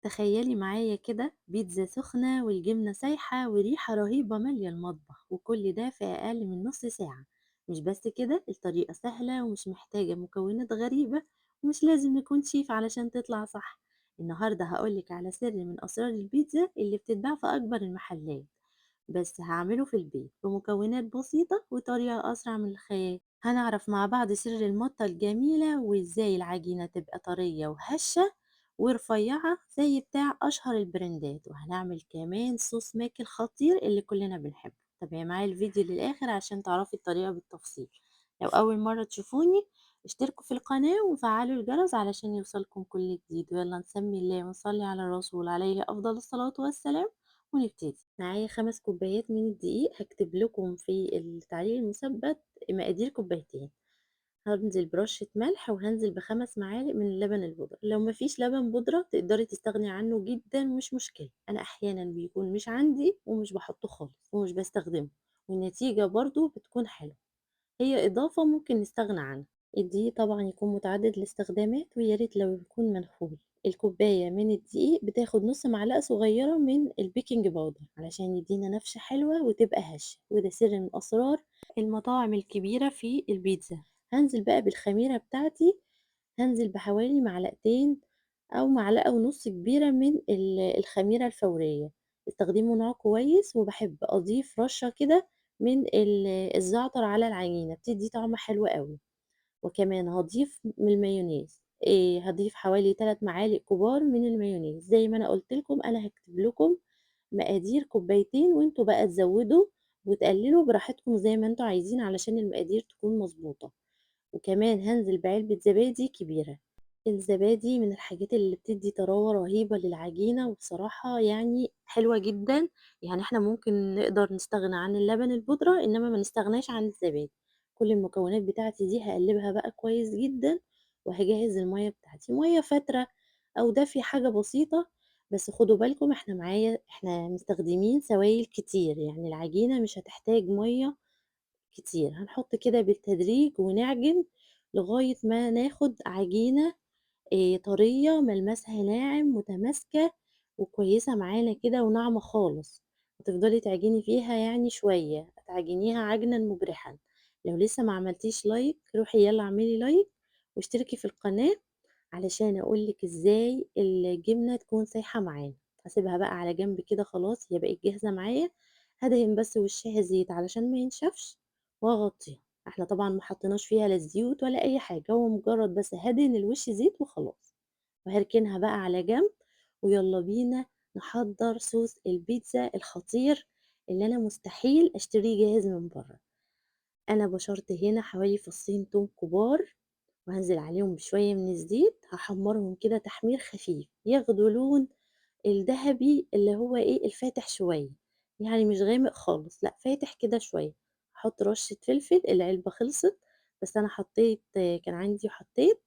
تخيلي معايا كده بيتزا سخنة والجبنة سايحة وريحة رهيبة مالية المطبخ، وكل ده في أقل من نص ساعة. مش بس كده، الطريقة سهلة ومش محتاجة مكونات غريبة، ومش لازم نكون شيف علشان تطلع صح. النهاردة هقولك على سر من أسرار البيتزا اللي بتتباع في أكبر المحلات، بس هعمله في البيت بمكونات بسيطة وطريقة أسرع من الخيال. هنعرف مع بعض سر المطة الجميلة وإزاي العجينة تبقى طرية وهشة ورفيعة زي بتاع أشهر البراندات، وهنعمل كمان صوص ماكي الخطير اللي كلنا بنحبه. تابعي معايا الفيديو للآخر عشان تعرفي الطريقة بالتفصيل. لو أول مرة تشوفوني، اشتركوا في القناة وفعلوا الجرس علشان يوصلكم كل جديد. ويلا نسمي الله ونصلي على الرسول عليه أفضل الصلاة والسلام ونبتدي. معايا 5 كوبايات من الدقيق، هكتب لكم في التعليق المثبت مقادير كوبايتين. هانزل برشة ملح وهانزل ب5 معالق من اللبن البودرة. لو مفيش لبن بودرة تقدري تستغني عنه جدا، مش مشكلة. أنا أحيانا بيكون مش عندي ومش بحطه خالص ومش بستخدمه، والنتيجة برضو بتكون حلوة. هي إضافة ممكن نستغنى عنها. الدقيق طبعا يكون متعدد الاستخدامات، وياريت لو يكون منخول. الكوباية من الدقيق بتاخد نص معلقة صغيرة من البيكنج باودر علشان يدينا نفشة حلوة وتبقى هشة، وده سر من أسرار المطاعم الكبيرة في البيتزا. هنزل بقى بالخميرة بتاعتي، هنزل بحوالي معلقتين أو معلقة ونص كبيرة من الخميرة الفورية. استخدموا نوع كويس، وبحب أضيف رشة كده من الزعتر على العجينة، بتدي طعم حلو قوي. وكمان هاضيف من المايونيز، هاضيف حوالي 3 معالق كبار من المايونيز. زي ما أنا قُلت لكم، أنا هاكتب لكم مقادير كوبايتين، وأنتم بقى تزوّدوا وتقللوا براحتكم زي ما أنتم عايزين علشان المقادير تكون مضبوطة. وكمان هانزل بعلبة زبادي كبيرة. الزبادي من الحاجات اللي بتدّي طراوة رهيبة للعجينة، وبصراحة يعني حلوة جدًا. يعني إحنا ممكن نقدر نستغنى عن اللبن البودرة، إنما ما نستغناش عن الزبادي. كل المكونات بتاعتي دي هاقلّبها بقى كويس جدًا، وهاجهّز المَيّة بتاعتي، مَيّة فاترة أو دافية حاجة بسيطة. بس خدوا بالكم، إحنا مستخدمين سوايل كتير، يعني العجينة مش هتحتاج مَيّة كتير. هنحط كده بالتدريج ونعجن لغاية ما ناخد عجينة طرية ملمسها ناعم متماسكة وكويسة معانا كده وناعمة خالص. وتفضلي تعجني فيها يعني شوية، تعجنيها عجنا مبرحا. لو لسه ما عملتيش لايك، روحي يلا اعملي لايك واشتركي في القناة علشان اقولك ازاي الجبنة تكون سايحة معانا. هسيبها بقى على جنب كده، خلاص هي بقت جاهزة معايا. هدهن بس وشها زيت علشان ما ينشفش واغطيها. احنا طبعا ما حطيناش فيها لا زيوت ولا اي حاجة، هو مجرد بس هدهن الوش زيت وخلاص. وهركنها بقى على جنب، ويلا بينا نحضر صوص البيتزا الخطير اللي انا مستحيل اشتريه جاهز من بره. انا بشرت هنا حوالي فصين توم كبار، وهنزل عليهم بشوية من الزيت، هحمرهم كده تحمير خفيف ياخدوا لون الذهبي اللي هو ايه الفاتح شوية، يعني مش غامق خالص، لا فاتح كده شوية. هحط رشة فلفل، العلبة خلصت بس انا حطيت، كان عندي حطيت.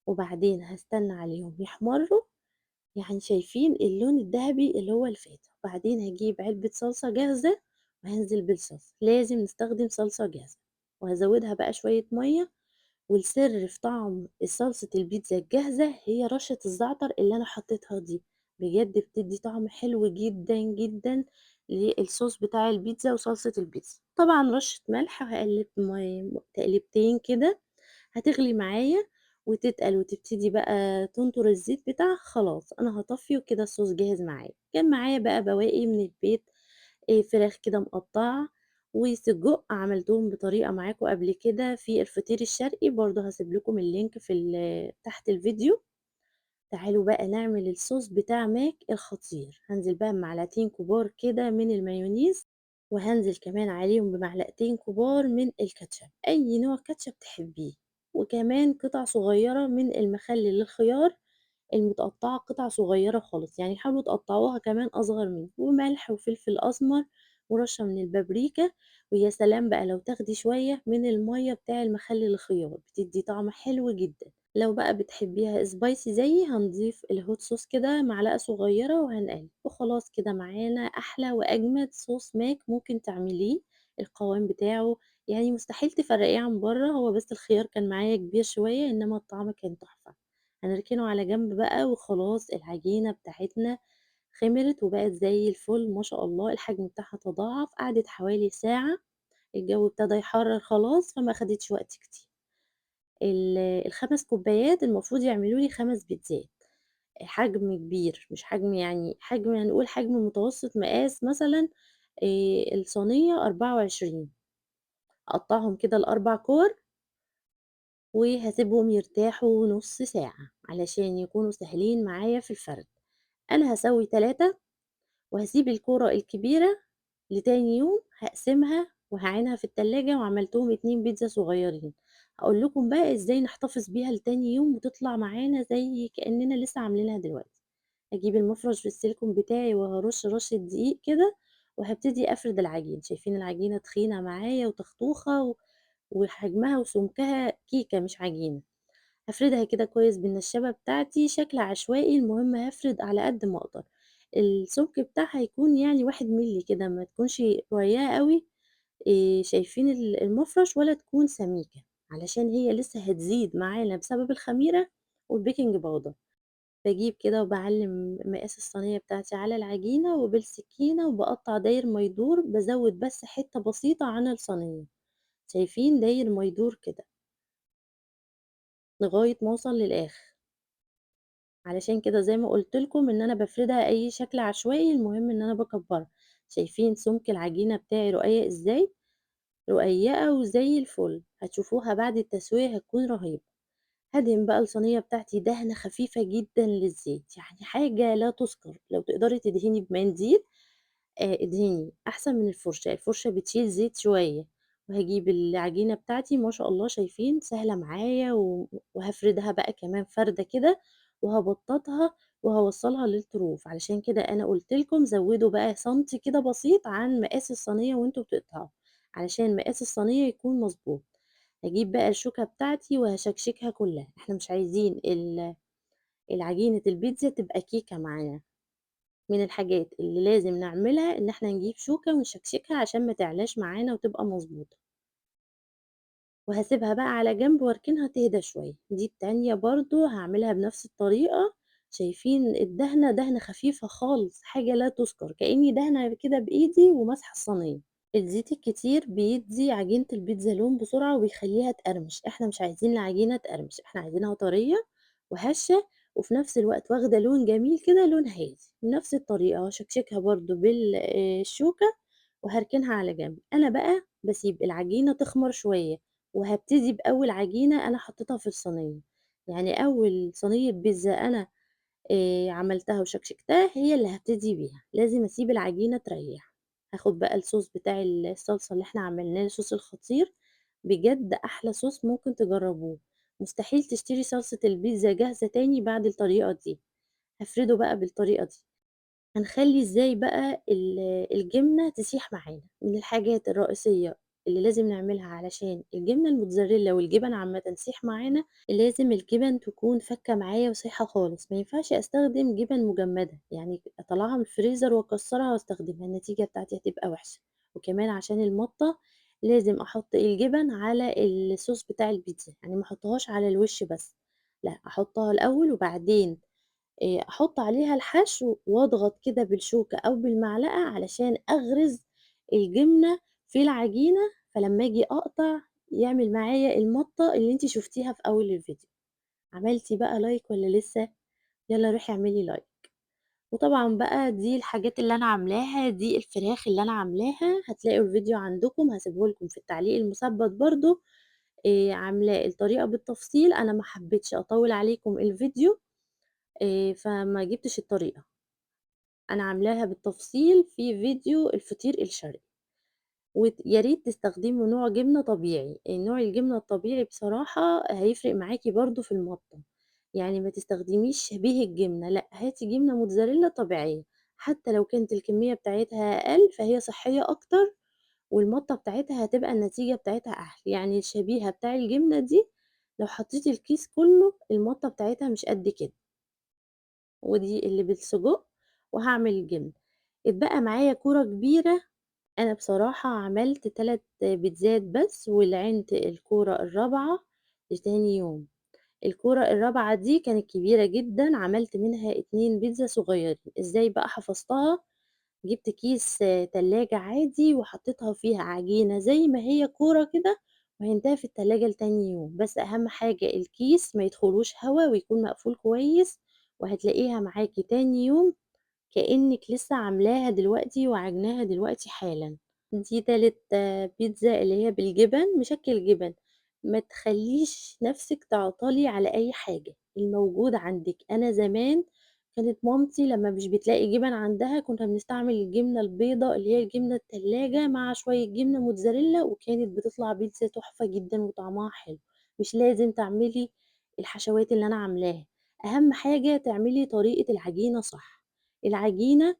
وبعدين هستنى عليهم يحمروا، يعني شايفين اللون الدهبي اللي هو الفاتح. وبعدين هاجيب علبة صلصة جاهزة وهانزل بالصلصة، لازم نستخدم صلصة جاهزة. وهازودها بقى شوية مَيّة. والسر في طعم صلصة البيتزا الجاهزة هي رشة الزعتر اللي أنا حطيتها دي، بجد بتدّي طعم حلو جدًا، جدًا للصوص بتاع البيتزا وصلصة البيتزا. طبعًا رشة ملح، وهاقلّب تقليبتين كده، هتغلي معايا وتتقل وتبتدي بقى تنطر الزيت بتاعها. خلاص أنا هاطفّي وكده الصوص جاهز معايا. كان معايا بقى بواقي من البيت، فراخ كده مقطّعة وسجق، عملتهم بطريقة معاكم قبل كده في الفطير الشرقي، برضه هاسيب لكم اللينك في تحت الفيديو. تعالوا بقى نعمل الصوص بتاع ماك الخطير. هانزل بقى بمعلقتين كبار كده من المايونيز، وهانزل كمان عليهم بمعلقتين كبار من الكاتشب، أي نوع كاتشب تحبيه. وكمان قطع صغيرة من المخلل للخيار المتقطعة قطع صغيرة خالص، يعني حاولوا تقطعوها كمان أصغر منه، وملح وفلفل أسمر ورشة من البابريكا. ويا سلام بقى لو تاخدي شوية من المَيّة بتاع المخلل الخيار، بتدّي طعم حلو جدًا. لو بقى بتحبيها spicy زيي، هنضيف الhot sauce كده معلقة صغيرة وهنقلب، وخلاص كده معانا أحلى وأجمد صوص ماك ممكن تعمليه. القوام بتاعه يعني مستحيل تفرّقيه عن برّه، هو بس الخيار كان معايا كبير شوية، إنما الطعم كان تحفة. هنركنه على جنب بقى وخلاص العجينة بتاعتنا خمرت وبقت زي الفل ما شاء الله، الحجم بتاعها تضاعف، قعدت حوالي ساعة، الجو ابتدى يحرر خلاص فما خدتش وقت كتير. ال5 كوبايات المفروض يعملوا لي 5 بيتزات، حجم كبير مش حجم يعني حجم هنقول حجم متوسط مقاس مثلًا الصينية 24، أقطّعهم كده ل4 كور وهاسيبهم يرتاحوا نُص ساعة علشان يكونوا سهلين معايا في الفرد. أنا هاسوي 3 وهاسيب الكورة الكبيرة لتاني يوم، هاقسمها وهاعينها في التلاجة وعملتهم 2 بيتزا صغيرين. هاقول لكم بقى إزاي نحتفظ بيها لتاني يوم وتطلع معانا زي كأننا لسه عاملينها دلوقتي. هاجيب المفرش بالسيليكون بتاعي وهارُش رشة دقيق كده وهابتدي أفرد العجين، شايفين العجينة تخينة معايا وتختوخة وحجمها وسمكها كيكة مش عجينة. هافردها كده كويس بالنشابة بتاعتي شكل عشوائي، المهم هافرد على قد ما أقدر. السمك بتاعها يكون يعني 1 مِلِّي كده، ما تكونش رقيقة أوي شايفين المفرش ولا تكون سميكة، علشان هي لسه هتزيد معانا بسبب الخميرة والبيكنج باودر. باجيب كده وباعلّم مقاس الصينية بتاعتي على العجينة وبالسكينة وباقطّع داير ما يدور، بازوّد بس حتّة بسيطة عن الصينية، شايفين داير ما يدور كده، لغاية ما أوصل للآخر. علشان كده زي ما قُلت لكم إن أنا بافردها أي شكل عشوائي، المهم إن أنا باكبّرها. شايفين سُمك العجينة بتاعي رقيّق إزاي؟ رقيّقة وزي الفل، هتشوفوها بعد التسوية هتكون رهيبة. هادهن بقى الصينية بتاعتي دهنة خفيفة جدًا للزيت، يعني حاجة لا تُذكر، لو تقدري تدهني بمنديل ادهني أحسن من الفرشة، الفرشة بتشيل زيت شوية. وهاجيب العجينة بتاعتي ما شاء الله شايفين سهلة معايا وهافردها بقى كمان فردة كده وهابططها وهاوصّلها للطروف، علشان كده أنا قُلت لكم زوّدوا بقى سنتي كده بسيط عن مقاس الصينية وأنتم بتقطعوا، علشان مقاس الصينية يكون مضبوط. هاجيب بقى الشوكة بتاعتي وهاشكشكها كلّها، إحنا مش عايزين العجينة البيتزا تبقى كيكة معانا. من الحاجات اللي لازم نعملها إن إحنا نجيب شوكة ونشكشكها عشان ما تعلاش معانا وتبقى مضبوطة، وهاسيبها بقى على جنب واركنها تهدى شوية. دي التانية برضه هاعملها بنفس الطريقة، شايفين الدهنة دهنة خفيفة خالص حاجة لا تُذكر، كأني دهنة كده بإيدي وماسحة الصينية. الزيت الكتير بيدّي عجينة البيتزا لون بسرعة وبيخلّيها تقرمش، إحنا مش عايزين العجينة تقرمش، إحنا عايزينها طرية وهشة وفي نفس الوقت واخدة لون جميل كده، لون هادي. بنفس الطريقة هاشكشكها برضه الشوكة وهاركنها على جنب. أنا بقى باسيب العجينة تخمر شوية وهابتدي بأول عجينة أنا حطيتها في الصينية، يعني أول صينية بيتزا أنا عملتها وشكشكتها هي اللي هابتدي بيها، لازم أسيب العجينة تريّح. هاخد بقى الصوص بتاع الصلصة اللي إحنا عملناه، الصوص الخطير، بجد أحلى صوص ممكن تجربوه، مستحيل تشتري صلصة البيتزا جاهزة تاني بعد الطريقة دي. هافرده بقى بالطريقة دي. هنخلّي إزاي بقى الجبنة تسيح معانا، من الحاجات الرئيسية اللي لازم نعملها علشان الجبنة الموتزاريلا والجبن عامةً تسيح معانا، لازم الجبن تكون فكّة معايا وسايحة خالص، ما ينفعش أستخدم جبن مجمدة، يعني أطلّعها من الفريزر وأكسّرها وأستخدمها، النتيجة بتاعتي هتبقى وحشة. وكمان عشان المَطّة لازم أحط الجبن على الصوص بتاع البيتزا، يعني ما أحطّهاش على الوش بس، لأ أحطّها الأول وبعدين أحُط عليها الحشو وأضغط كده بالشوكة أو بالمعلقة علشان أغرز الجبنة في العجينة، فلمّا آجي أقطع يعمل معايا المَطّة اللي أنتِ شُفتيها في أول الفيديو. عملتِ بقى لايك والّا لسه؟ يالّا روحي اعملي لايك. وطبعًا بقى دي الحاجات اللي أنا عاملاها، دي الفراخ اللي أنا عاملاها، هتلاقوا الفيديو عندكم هاسيبه لكم في التعليق المثبت برضه، عاملاه الطريقة بالتفصيل، أنا ما حبيتش أطوّل عليكم الفيديو فما جبتش الطريقة. أنا عاملاها بالتفصيل في فيديو الفطير الشرقي، يا ريت تستخدموا نوع جبنة طبيعي، نوع الجبنة الطبيعي بصراحة هيفرق معاكِ برضه في المَطّة، يعني ما تستخدميش شبيه الجبنة، لأ هاتي جبنة موتزاريلا طبيعية، حتى لو كانت الكمية بتاعتها أقل فهي صحية أكتر، والمَطّة بتاعتها هتبقى النتيجة بتاعتها أحلى، يعني الشبيهة بتاع الجبنة دي لو حطيتِ الكيس كلّه المَطّة بتاعتها مش قد كده. ودي اللي بالسجق، وهاعمل الجبنة. اتبقى معايا كورة كبيرة، أنا بصراحة عملت 3 بيتزات بس، ولعِنت الكورة الرابعة لتاني يوم. الكورة الرابعة دي كانت كبيرة جدًا، عملت منها 2 بيتزا صغيّرين. إزاي بقى حفظتها؟ جِبت كيس تلاجة عادي وحطيتها فيها عجينة زي ما هي كورة كده، وعينتها في التلاجة لتاني يوم. بس أهم حاجة الكيس ما يدخلوش هوا ويكون مقفول كويس، وهتلاقيها معاكِ تاني يوم كإنِّك لسه عاملاها دلوقتي وعاجناها دلوقتي حالًا. دي تالت بيتزا اللي هي بالجبن، مشكِّل جبن. ما تخلّيش نَفْسِك تعطلي على أي حاجة، الموجود عندِك. أنا زمان كانت مامتي لمّا مش بتلاقي جبن عندها، كنا بنستعمل الجبنة البيضا اللي هي الجبنة التلاجة مع شوية جبنة موتزاريلا، وكانت بتطلع بيتزا تحفة جدًا وطعمها حلو. مش لازم تعملي الحشوات اللي أنا عاملاها، أهم حاجة تعملي طريقة العجينة صح. العجينة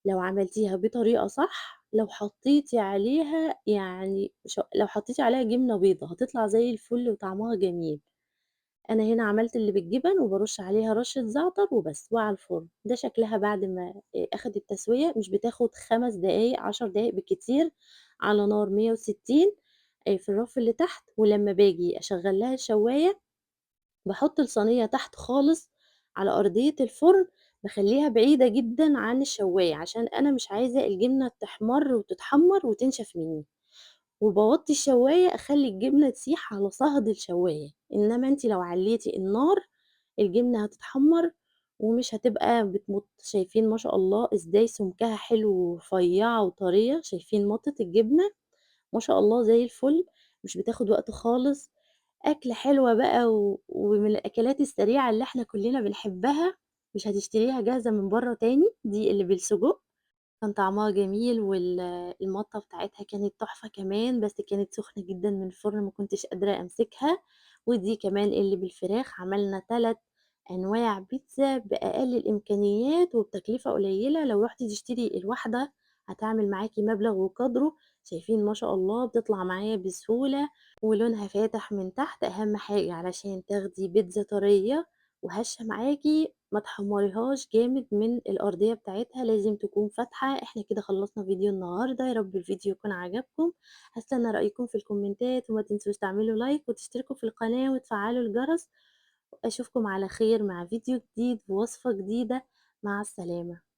لو عملتيها بطريقة صح، لو حطيتِ عليها يعني لو حطيتِ عليها جبنة بيضا هتطلع زي الفل وطعمها جميل. أنا هنا عملت اللي بالجبن وبارُش عليها رشة زعتر وبس وعلى الفرن. ده شكلها بعد ما أخدت تسوية، مش بتاخد 5 دقايق، 10 دقايق بالكتير على نار 160 في الرف اللي تحت. ولمّا باجي أشغّل لها الشواية باحط الصينية تحت خالص على أرضية الفرن، باخلّيها بعيدة جدًا عن الشواية، عشان أنا مش عايزة الجبنة تحمَر وتتحمّر وتنشف منّي. وباوطّي الشواية أخلّي الجبنة تسيح على صهد الشواية. إنّما أنتِ لو علّيتِ النار الجبنة هتتحمّر ومش هتبقى بتمُط. شايفين ما شاء الله إزاي سمكها حلو ورفيّعة وطرية، شايفين مَطّة الجبنة؟ ما شاء الله زي الفل، مش بتاخد وقت خالص. أكلة حلوة بقى ومن الأكلات السريعة اللي إحنا كلّنا بنحبها، مش هتشتريها جاهزة من برّه تاني. دي اللي بالسجق، كان طعمها جميل المَطّة بتاعتها كانت تحفة كمان، بس كانت سخنة جدًا من الفرن ما كنتش قادرة أمسكها. ودي كمان اللي بالفراخ، عملنا 3 أنواع بيتزا بأقل الإمكانيات وبتكلفة قليلة. لو رُحتِ تشتري الواحدة هتعمل معاكِ مبلغ وقدره. شايفين ما شاء الله بتطلع معايا بسهولة ولونها فاتح من تحت. أهم حاجة علشان تاخدي بيتزا طرية وهشة معاكِ ما تحمّريهاش جامد من الأرضية بتاعتها، لازم تكون فاتحة. إحنا كده خلّصنا فيديو النهارده، يا رب الفيديو يكون عجبكم. هاستنى رأيكم في الكومنتات، وما تنسوش تعملوا لايك وتشتركوا في القناة وتفعّلوا الجرس. أشوفكم على خير مع فيديو جديد بوصفة جديدة. مع السلامة.